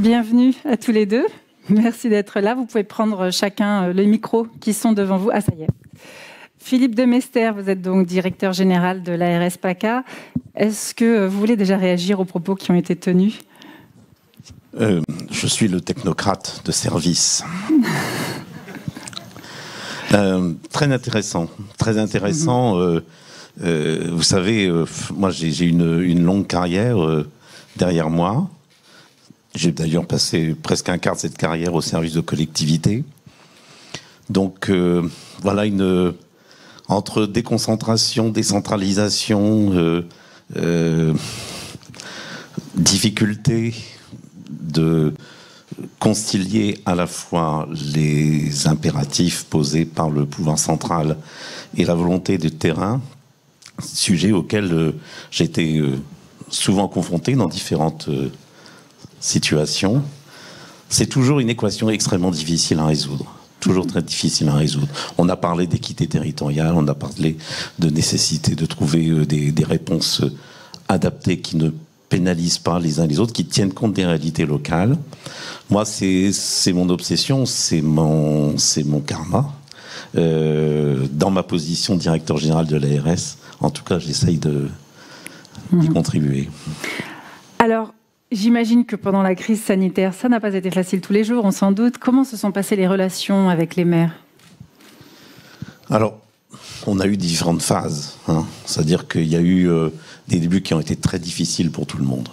Bienvenue à tous les deux. Merci d'être là. Vous pouvez prendre chacun les micros qui sont devant vous. Ah, ça y est. Philippe Demester, vous êtes donc directeur général de l'ARS PACA. Est-ce que vous voulez déjà réagir aux propos qui ont été tenus ? Je suis le technocrate de service. Très intéressant, très intéressant. Vous savez, moi j'ai une longue carrière derrière moi. J'ai d'ailleurs passé presque un quart de cette carrière au service de collectivité. Donc voilà, entre déconcentration, décentralisation, difficulté de concilier à la fois les impératifs posés par le pouvoir central et la volonté du terrain, sujet auquel j'ai été souvent confronté dans différentes situations. C'est toujours une équation extrêmement difficile à résoudre. Toujours très difficile à résoudre. On a parlé d'équité territoriale, on a parlé de nécessité de trouver des réponses adaptées qui ne pénalisent pas les uns les autres, qui tiennent compte des réalités locales. Moi, c'est mon obsession, c'est mon karma. Dans ma position de directeur général de l'ARS, en tout cas, j'essaye d'y contribuer. Alors, j'imagine que pendant la crise sanitaire, ça n'a pas été facile tous les jours, on s'en doute. Comment se sont passées les relations avec les maires ? Alors, on a eu différentes phases. C'est-à-dire qu'il y a eu des débuts qui ont été très difficiles pour tout le monde.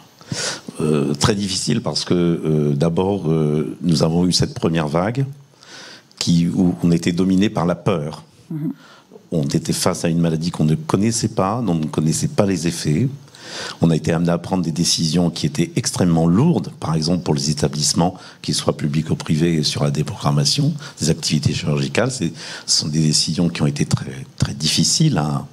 Très difficiles parce que, d'abord, nous avons eu cette première vague où on était dominé par la peur. On était face à une maladie qu'on ne connaissait pas, dont on ne connaissait pas les effets. On a été amené à prendre des décisions qui étaient extrêmement lourdes, par exemple pour les établissements, qu'ils soient publics ou privés, sur la déprogrammation des activités chirurgicales. Ce sont des décisions qui ont été très, très difficiles à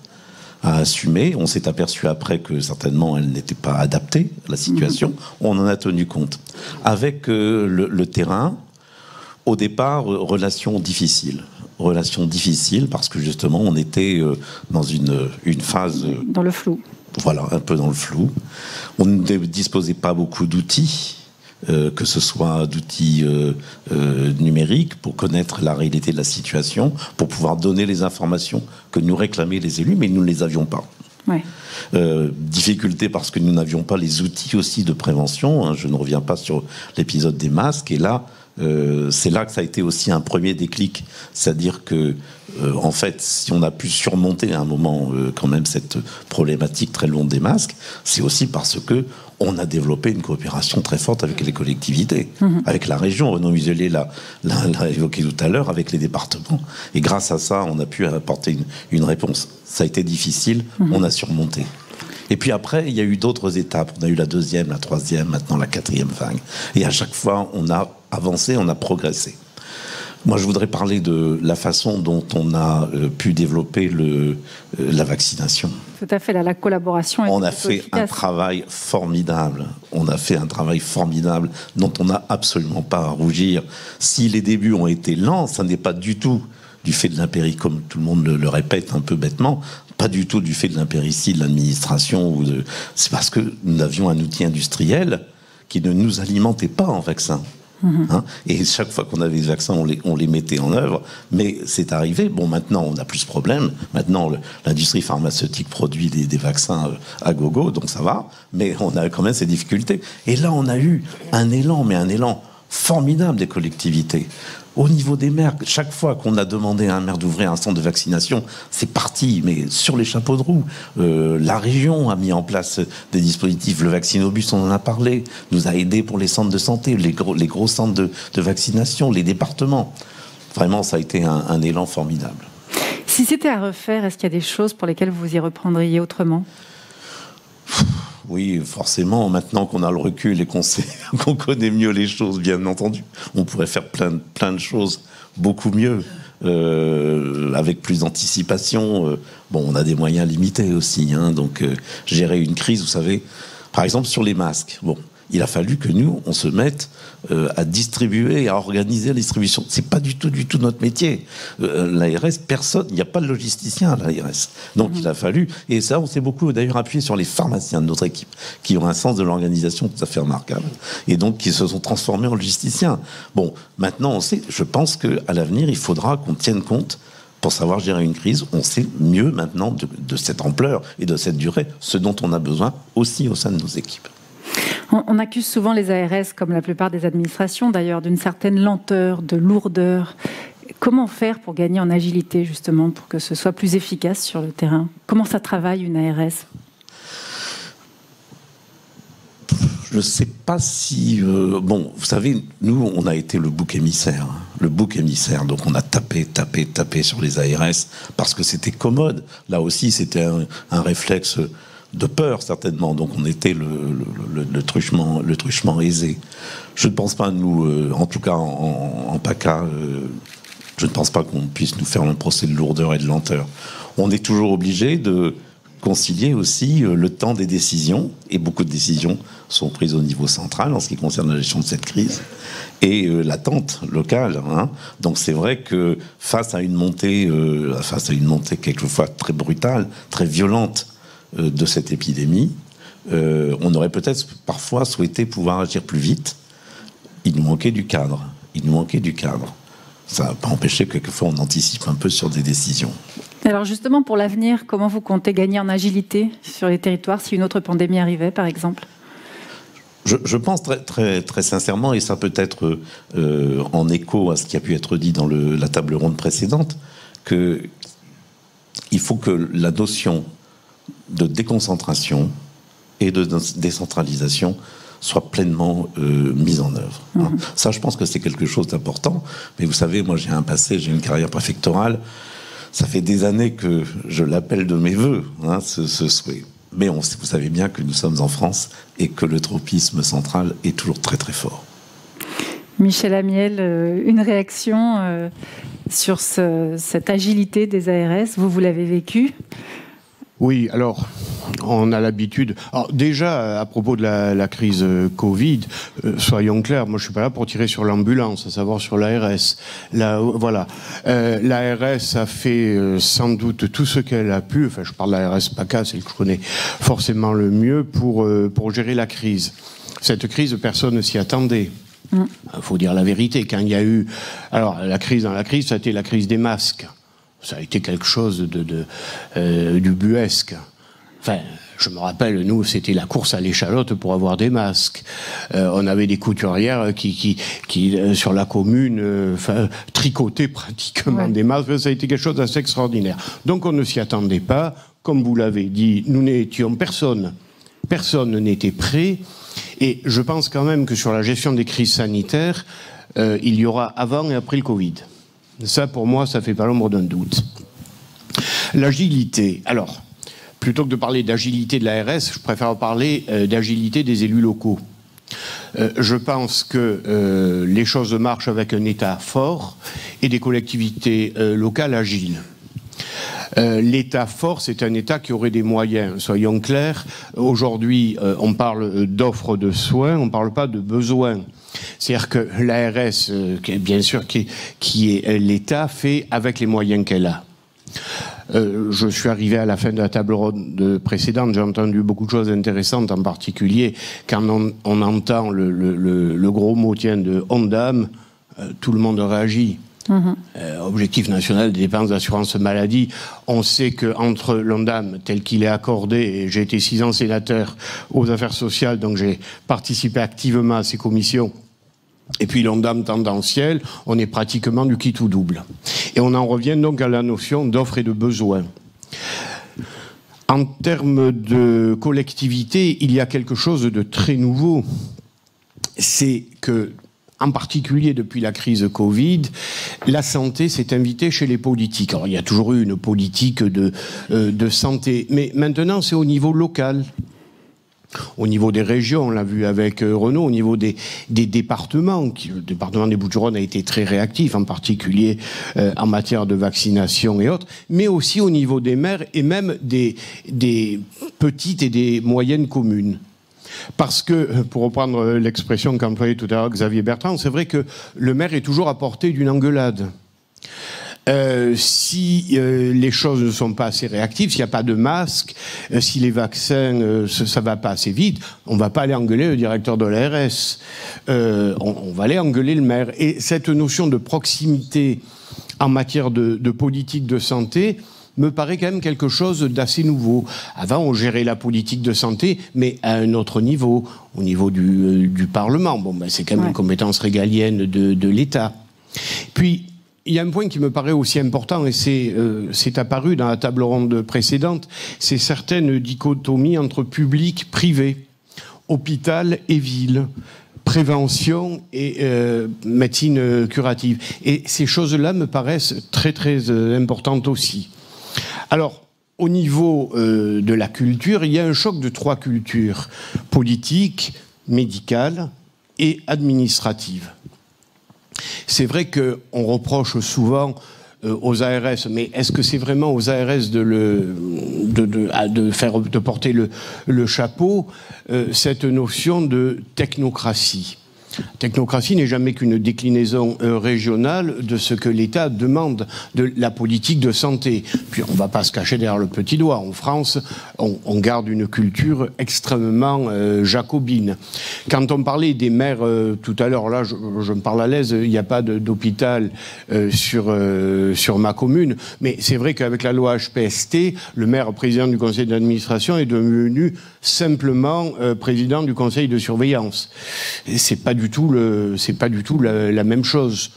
assumer. On s'est aperçu après que certainement elles n'étaient pas adaptées à la situation. On en a tenu compte. Avec le terrain, au départ, relations difficiles. Relations difficiles parce que justement on était dans une phase... Dans le flou. Voilà, un peu dans le flou. On ne disposait pas beaucoup d'outils, que ce soit d'outils numériques pour connaître la réalité de la situation, pour pouvoir donner les informations que nous réclamaient les élus, mais nous ne les avions pas. Ouais. Difficulté parce que nous n'avions pas les outils aussi de prévention. Je ne reviens pas sur l'épisode des masques. Et là, c'est là que ça a été aussi un premier déclic. C'est-à-dire que, en fait, si on a pu surmonter à un moment quand même cette problématique très longue des masques, c'est aussi parce que on a développé une coopération très forte avec les collectivités, avec la région. Renaud Muselier l'a évoqué tout à l'heure, avec les départements. Et grâce à ça, on a pu apporter une réponse. Ça a été difficile, on a surmonté. Et puis après, il y a eu d'autres étapes. On a eu la deuxième, la troisième, maintenant la quatrième vague. Et à chaque fois, on a avancé, on a progressé. Moi, je voudrais parler de la façon dont on a pu développer la vaccination. Tout à fait, là, la collaboration est on a fait efficace. Un travail formidable. On a fait un travail formidable dont on n'a absolument pas à rougir. Si les débuts ont été lents, ça n'est pas du tout du fait de l'impéritie, comme tout le monde le répète un peu bêtement, pas du tout du fait de l'impéritie de l'administration. C'est parce que nous avions un outil industriel qui ne nous alimentait pas en vaccins. Et chaque fois qu'on avait des vaccins, on les mettait en œuvre. Mais c'est arrivé. Bon, maintenant, on n'a plus ce problème. Maintenant, l'industrie pharmaceutique produit des vaccins à gogo, donc ça va. Mais on a quand même ces difficultés. Et là, on a eu un élan formidable des collectivités. Au niveau des maires, chaque fois qu'on a demandé à un maire d'ouvrir un centre de vaccination, c'est parti, mais sur les chapeaux de roue. La région a mis en place des dispositifs. Le Vaccinobus, on en a parlé, nous a aidés pour les centres de santé, les gros centres de vaccination, les départements. Vraiment, ça a été un élan formidable. Si c'était à refaire, est-ce qu'il y a des choses pour lesquelles vous y reprendriez autrement ? Oui, forcément, maintenant qu'on a le recul et qu'on connaît mieux les choses, bien entendu, on pourrait faire plein de choses beaucoup mieux, avec plus d'anticipation. Bon, on a des moyens limités aussi, donc gérer une crise, vous savez, par exemple sur les masques. Bon, Il a fallu que nous, on se mette à distribuer et à organiser la distribution. C'est pas du tout notre métier. L'ARS, personne, il n'y a pas de logisticien à l'ARS. Donc il a fallu, et ça, on s'est beaucoup d'ailleurs appuyé sur les pharmaciens de notre équipe, qui ont un sens de l'organisation tout à fait remarquable, et donc qui se sont transformés en logisticiens. Bon, maintenant, on sait, je pense qu'à l'avenir, il faudra qu'on tienne compte. Pour savoir gérer une crise, on sait mieux maintenant de cette ampleur et de cette durée, ce dont on a besoin aussi au sein de nos équipes. On accuse souvent les ARS, comme la plupart des administrations d'ailleurs, d'une certaine lenteur, de lourdeur. Comment faire pour gagner en agilité, justement, pour que ce soit plus efficace sur le terrain? Comment ça travaille une ARS? Je ne sais pas si... bon, vous savez, nous, on a été le bouc émissaire. Le bouc émissaire. Donc, on a tapé sur les ARS parce que c'était commode. Là aussi, c'était un réflexe de peur, certainement. Donc, on était le truchement aisé. Je ne pense pas, nous, en tout cas en PACA, je ne pense pas qu'on puisse nous faire un procès de lourdeur et de lenteur. On est toujours obligé de concilier aussi le temps des décisions, et beaucoup de décisions sont prises au niveau central en ce qui concerne la gestion de cette crise, et l'attente locale. Donc c'est vrai que face à une montée quelquefois très brutale, très violente de cette épidémie, on aurait peut-être parfois souhaité pouvoir agir plus vite. Il nous manquait du cadre. Ça n'a pas empêché que quelquefois on anticipe un peu sur des décisions. Alors justement, pour l'avenir, comment vous comptez gagner en agilité sur les territoires si une autre pandémie arrivait, par exemple? Je pense très sincèrement, et ça peut être en écho à ce qui a pu être dit dans la table ronde précédente, qu'il faut que la notion de déconcentration et de décentralisation soit pleinement mise en œuvre. Ça, je pense que c'est quelque chose d'important. Mais vous savez, moi, j'ai un passé, j'ai une carrière préfectorale. Ça fait des années que je l'appelle de mes voeux, ce souhait. Mais vous savez bien que nous sommes en France et que le tropisme central est toujours très très fort. Michel Amiel, une réaction sur cette agilité des ARS, vous l'avez vécu? Oui, alors, on a l'habitude... Alors déjà, à propos de la crise Covid, soyons clairs, moi je suis pas là pour tirer sur l'ambulance, à savoir sur l'ARS. Voilà. L'ARS a fait sans doute tout ce qu'elle a pu, enfin je parle de l'ARS PACA, c'est le que je connais forcément le mieux, pour gérer la crise. Cette crise, personne ne s'y attendait. Il faut dire la vérité. Quand il y a eu... Alors, dans la crise, ça a été la crise des masques. Ça a été quelque chose d'ubuesque. Enfin, je me rappelle, nous, c'était la course à l'échalote pour avoir des masques. On avait des couturières qui sur la commune, tricotaient pratiquement des masques. Ça a été quelque chose d'assez extraordinaire. Donc, on ne s'y attendait pas. Comme vous l'avez dit, nous n'étions personne n'était prêt. Et je pense quand même que sur la gestion des crises sanitaires, il y aura avant et après le Covid. Ça, pour moi, ça fait pas l'ombre d'un doute. L'agilité. Alors, plutôt que de parler d'agilité de l'ARS, je préfère parler d'agilité des élus locaux. Je pense que les choses marchent avec un État fort et des collectivités locales agiles. L'État fort, c'est un État qui aurait des moyens. Soyons clairs, aujourd'hui, on parle d'offres de soins, on ne parle pas de besoins. C'est-à-dire que l'ARS, bien sûr, qui est l'État, fait avec les moyens qu'elle a. Je suis arrivé à la fin de la table ronde précédente, j'ai entendu beaucoup de choses intéressantes, en particulier quand on entend le gros mot de Ondam, tout le monde réagit. Objectif national des dépenses d'assurance maladie, on sait qu'entre l'ONDAM tel qu'il est accordé, et j'ai été 6 ans sénateur aux affaires sociales, donc j'ai participé activement à ces commissions, et puis l'ONDAM tendanciel, on est pratiquement du quitte ou double. Et on en revient donc à la notion d'offre et de besoin. En termes de collectivité, il y a quelque chose de très nouveau. C'est que, en particulier depuis la crise Covid, la santé s'est invitée chez les politiques. Alors, il y a toujours eu une politique de santé, mais maintenant c'est au niveau local. Au niveau des régions, on l'a vu avec Renaud, au niveau des départements, le département des Bouches-du-Rhône a été très réactif, en particulier en matière de vaccination et autres, mais aussi au niveau des maires et même des petites et des moyennes communes. Parce que, pour reprendre l'expression qu'employait tout à l'heure Xavier Bertrand, c'est vrai que le maire est toujours à portée d'une engueulade. Si les choses ne sont pas assez réactives, s'il n'y a pas de masque, si les vaccins, ça va pas assez vite, on ne va pas aller engueuler le directeur de l'ARS. On va aller engueuler le maire. Et cette notion de proximité en matière de politique de santé me paraît quand même quelque chose d'assez nouveau. Avant, on gérait la politique de santé, mais à un autre niveau, au niveau du Parlement. Bon, ben, c'est quand même une compétence régalienne de l'État. Puis, il y a un point qui me paraît aussi important, et c'est apparu dans la table ronde précédente, c'est certaines dichotomies entre public, privé, hôpital et ville, prévention et médecine curative. Et ces choses-là me paraissent très très importantes aussi. Alors, au niveau de la culture, il y a un choc de 3 cultures, politique, médicale et administrative. C'est vrai qu'on reproche souvent aux ARS, mais est-ce que c'est vraiment aux ARS de porter le chapeau, cette notion de technocratie? Technocratie n'est jamais qu'une déclinaison régionale de ce que l'État demande de la politique de santé. Puis on ne va pas se cacher derrière le petit doigt. En France, on garde une culture extrêmement jacobine. Quand on parlait des maires tout à l'heure, là je me parle à l'aise, il n'y a pas d'hôpital sur ma commune, mais c'est vrai qu'avec la loi HPST, le maire président du conseil d'administration est devenu simplement président du conseil de surveillance. C'est pas du tout la même chose.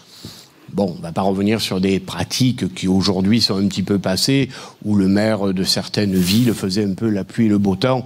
Bon, on ne va pas revenir sur des pratiques qui aujourd'hui sont un petit peu passées, où le maire de certaines villes faisait un peu la pluie et le beau temps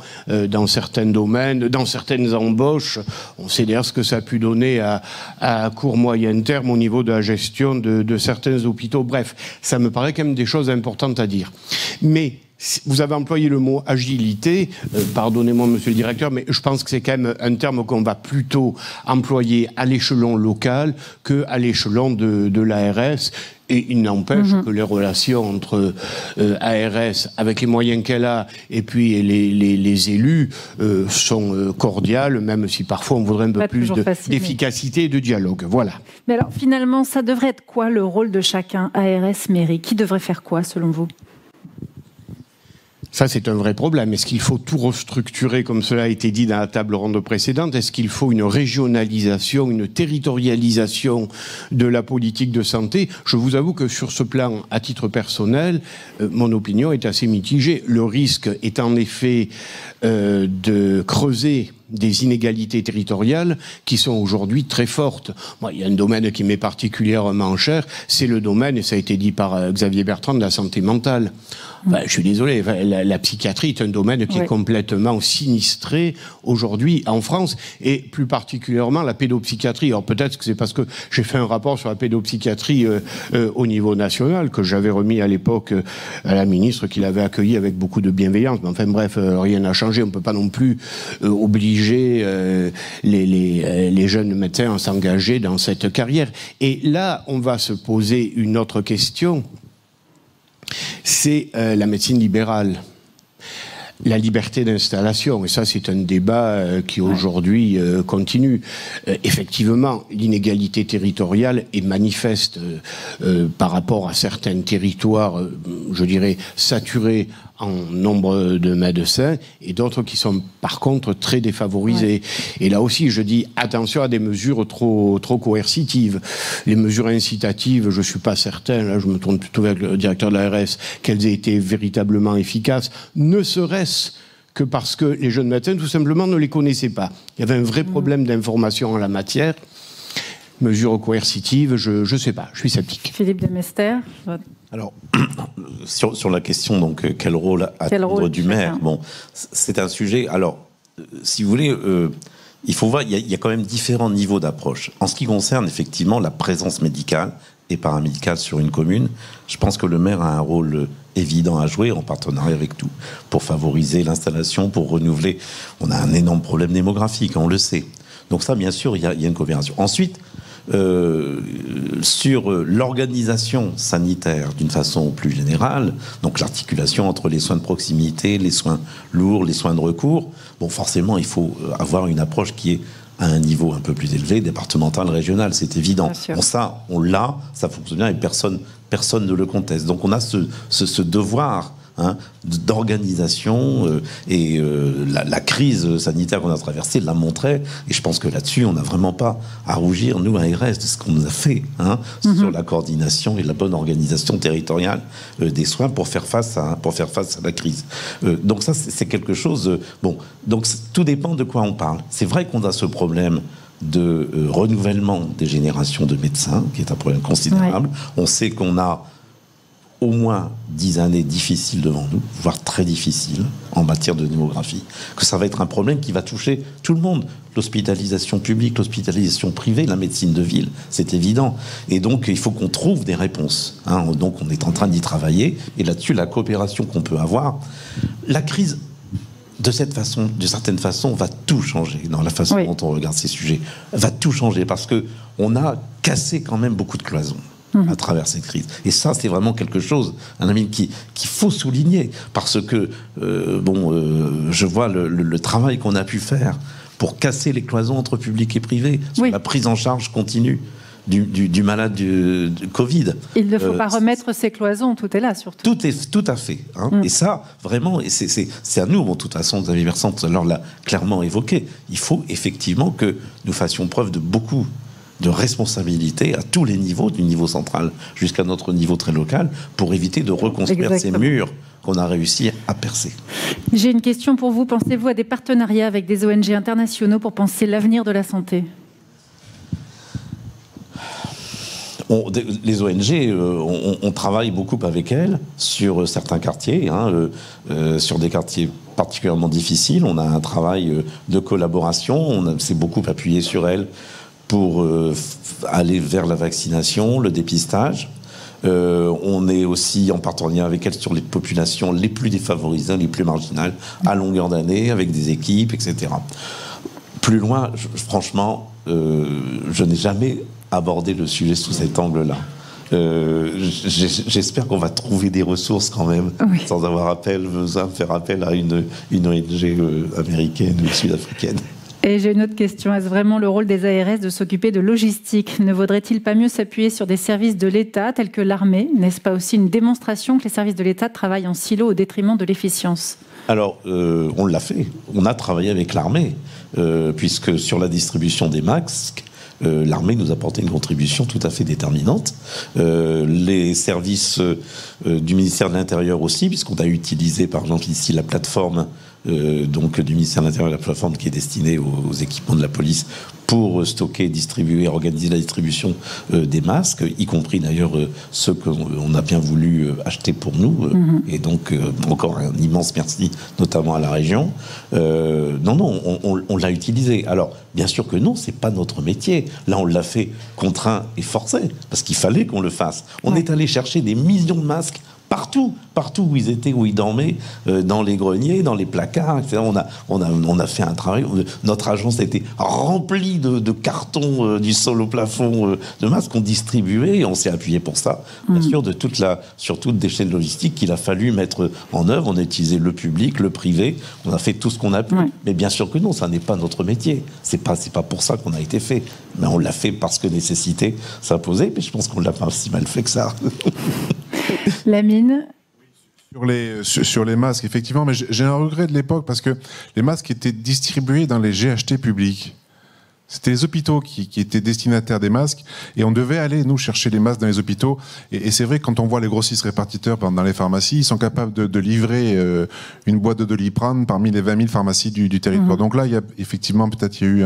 dans certains domaines, dans certaines embauches. On sait d'ailleurs ce que ça a pu donner à court moyen terme au niveau de la gestion de certains hôpitaux. Bref, ça me paraît quand même des choses importantes à dire. Mais vous avez employé le mot agilité, pardonnez-moi monsieur le directeur, mais je pense que c'est quand même un terme qu'on va plutôt employer à l'échelon local qu'à l'échelon de l'ARS. Et il n'empêche que les relations entre ARS, avec les moyens qu'elle a, et puis les élus, sont cordiales, même si parfois on voudrait un peu plus d'efficacité et de dialogue. Voilà. Mais alors finalement, ça devrait être quoi le rôle de chacun, ARS, mairie? Qui devrait faire quoi selon vous? Ça, c'est un vrai problème. Est-ce qu'il faut tout restructurer, comme cela a été dit dans la table ronde précédente? Est-ce qu'il faut une régionalisation, une territorialisation de la politique de santé? Je vous avoue que sur ce plan, à titre personnel, mon opinion est assez mitigée. Le risque est en effet de creuser des inégalités territoriales qui sont aujourd'hui très fortes. Moi, il y a un domaine qui m'est particulièrement cher, c'est le domaine, et ça a été dit par Xavier Bertrand, de la santé mentale. Enfin, je suis désolé, la psychiatrie est un domaine qui est complètement sinistré aujourd'hui en France, et plus particulièrement la pédopsychiatrie. Alors peut-être que c'est parce que j'ai fait un rapport sur la pédopsychiatrie au niveau national, que j'avais remis à l'époque à la ministre, qui l'avait accueilli avec beaucoup de bienveillance. Mais enfin bref, rien n'a changé. On ne peut pas non plus obliger les jeunes médecins à s'engager dans cette carrière. Et là, on va se poser une autre question. C'est la médecine libérale, la liberté d'installation. Et ça, c'est un débat qui aujourd'hui continue. Effectivement, l'inégalité territoriale est manifeste par rapport à certains territoires, je dirais, saturés en nombre de médecins, et d'autres qui sont par contre très défavorisés. Et là aussi, je dis attention à des mesures trop coercitives. Les mesures incitatives, je ne suis pas certain, là je me tourne plutôt avec le directeur de l'ARS, qu'elles aient été véritablement efficaces, ne serait-ce que parce que les jeunes médecins, tout simplement, ne les connaissaient pas. Il y avait un vrai problème d'information en la matière. Mesures coercitives, je ne sais pas, je suis sceptique. Philippe de Mester. Alors, sur la question, donc, quel rôle attendre du maire? Bon, c'est un sujet. Alors, si vous voulez, il faut voir, il y a quand même différents niveaux d'approche. En ce qui concerne effectivement la présence médicale et paramédicale sur une commune, je pense que le maire a un rôle évident à jouer en partenariat avec tout, pour favoriser l'installation, pour renouveler. On a un énorme problème démographique, on le sait. Donc ça, bien sûr, il y a une coopération. Ensuite, sur l'organisation sanitaire d'une façon plus générale, donc l'articulation entre les soins de proximité, les soins lourds, les soins de recours, bon, forcément, il faut avoir une approche qui est à un niveau un peu plus élevé, départemental, régional, c'est évident. Bon, ça, on l'a, ça fonctionne bien et personne ne le conteste. Donc on a ce devoir d'organisation et la crise sanitaire qu'on a traversée l'a montré, et je pense que là-dessus on n'a vraiment pas à rougir, nous à ARS, de ce qu'on nous a fait sur la coordination et la bonne organisation territoriale des soins pour faire face à la crise. Donc ça c'est quelque chose, bon, donc tout dépend de quoi on parle. C'est vrai qu'on a ce problème de renouvellement des générations de médecins qui est un problème considérable. On sait qu'on a au moins 10 années difficiles devant nous, voire très difficiles en matière de démographie, que ça va être un problème qui va toucher tout le monde. L'hospitalisation publique, l'hospitalisation privée, la médecine de ville, c'est évident. Et donc, il faut qu'on trouve des réponses. Donc, on est en train d'y travailler. Et là-dessus, la coopération qu'on peut avoir, la crise, de certaine façon, va tout changer dans la façon dont on regarde ces sujets. Va tout changer parce qu'on a cassé quand même beaucoup de cloisons à travers cette crise. Et ça, c'est vraiment quelque chose, un ami, qu'il faut souligner, parce que, je vois le travail qu'on a pu faire pour casser les cloisons entre public et privé, sur la prise en charge continue du malade du Covid. Il ne faut pas remettre ces cloisons, tout est là, surtout. Tout à fait. Et ça, vraiment, et c'est à nous, de toute façon, Xavier Vincent, tout à l'heure l'a clairement évoqué, il faut effectivement que nous fassions preuve de beaucoup de responsabilité à tous les niveaux, du niveau central jusqu'à notre niveau très local, pour éviter de reconstruire ces murs qu'on a réussi à percer. J'ai une question pour vous. Pensez-vous à des partenariats avec des ONG internationaux pour penser l'avenir de la santé ? Les ONG, on travaille beaucoup avec elles sur certains quartiers, sur des quartiers particulièrement difficiles. On a un travail de collaboration, on s'est beaucoup appuyé sur elles pour aller vers la vaccination, le dépistage. On est aussi en partenariat avec elles sur les populations les plus défavorisées, les plus marginales, à longueur d'année, avec des équipes, etc. Plus loin, franchement, je n'ai jamais abordé le sujet sous cet angle-là. J'espère qu'on va trouver des ressources quand même, sans avoir besoin de faire appel à une ONG américaine ou sud-africaine. Et j'ai une autre question. Est-ce vraiment le rôle des ARS de s'occuper de logistique ? Ne vaudrait-il pas mieux s'appuyer sur des services de l'État tels que l'armée ? N'est-ce pas aussi une démonstration que les services de l'État travaillent en silo au détriment de l'efficience ? Alors, on l'a fait. On a travaillé avec l'armée, puisque sur la distribution des masques, l'armée nous a apporté une contribution tout à fait déterminante. Les services du ministère de l'Intérieur aussi, puisqu'on a utilisé, par exemple, ici la plateforme donc du ministère de l'Intérieur, la plateforme qui est destinée aux équipements de la police pour stocker, distribuer, organiser la distribution des masques, y compris d'ailleurs ceux qu'on a bien voulu acheter pour nous. Et donc, encore un immense merci, notamment à la région. On l'a utilisé. Alors, bien sûr que non, c'est pas notre métier. Là, on l'a fait contraint et forcé, parce qu'il fallait qu'on le fasse. On est allé chercher des millions de masques partout où ils étaient, où ils dormaient, dans les greniers, dans les placards, etc. On a fait un travail. Notre agence a été remplie de cartons du sol au plafond de masques qu'on distribuait, et on s'est appuyé pour ça, bien sûr, sur toutes des chaînes logistiques qu'il a fallu mettre en œuvre. On a utilisé le public, le privé, on a fait tout ce qu'on a pu. Mais bien sûr que non, ça n'est pas notre métier. C'est pas pour ça qu'on a été fait. Mais on l'a fait parce que nécessité s'imposait, mais je pense qu'on l'a pas si mal fait que ça. Lamine ? Sur les masques, effectivement, mais j'ai un regret de l'époque parce que les masques étaient distribués dans les GHT publics. C'était les hôpitaux qui étaient destinataires des masques et on devait aller, nous, chercher les masques dans les hôpitaux. Et c'est vrai, quand on voit les grossistes répartiteurs dans les pharmacies, ils sont capables de livrer une boîte de Doliprane parmi les 20 000 pharmacies du territoire. Donc là, il y a eu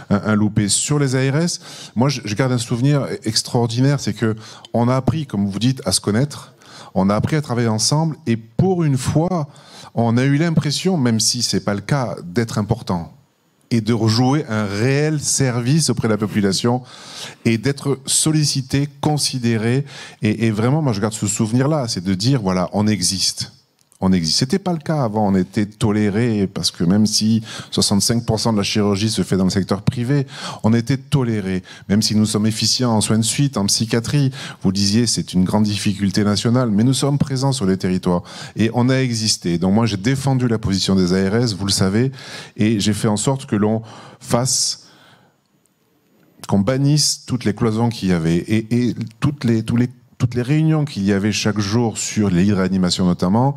un loupé. Sur les ARS, moi, je garde un souvenir extraordinaire, c'est que on a appris, comme vous dites, à se connaître. On a appris à travailler ensemble et pour une fois, on a eu l'impression, même si c'est pas le cas, d'être important et de rejouer un réel service auprès de la population et d'être sollicité, considéré. Et vraiment, moi, je garde ce souvenir-là, c'est de dire, voilà, on existe. on existe. C'était pas le cas avant, on était toléré, parce que même si 65% de la chirurgie se fait dans le secteur privé, on était toléré. Même si nous sommes efficients en soins de suite, en psychiatrie, vous disiez c'est une grande difficulté nationale, mais nous sommes présents sur les territoires. Et on a existé. Donc moi j'ai défendu la position des ARS, vous le savez, et j'ai fait en sorte que l'on fasse, qu'on bannisse toutes les cloisons qu'il y avait, et toutes les réunions qu'il y avait chaque jour sur les lits de réanimation notamment,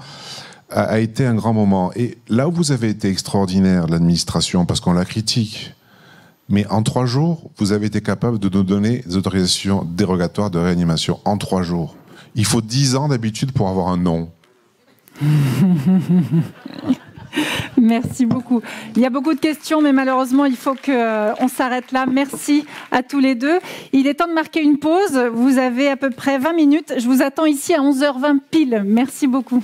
a été un grand moment. Et là où vous avez été extraordinaire, l'administration, parce qu'on la critique, mais en 3 jours, vous avez été capable de nous donner des autorisations dérogatoires de réanimation. En 3 jours. Il faut 10 ans d'habitude pour avoir un non. Merci beaucoup. Il y a beaucoup de questions, mais malheureusement, il faut qu'on s'arrête là. Merci à tous les deux. Il est temps de marquer une pause. Vous avez à peu près 20 minutes. Je vous attends ici à 11h20 pile. Merci beaucoup.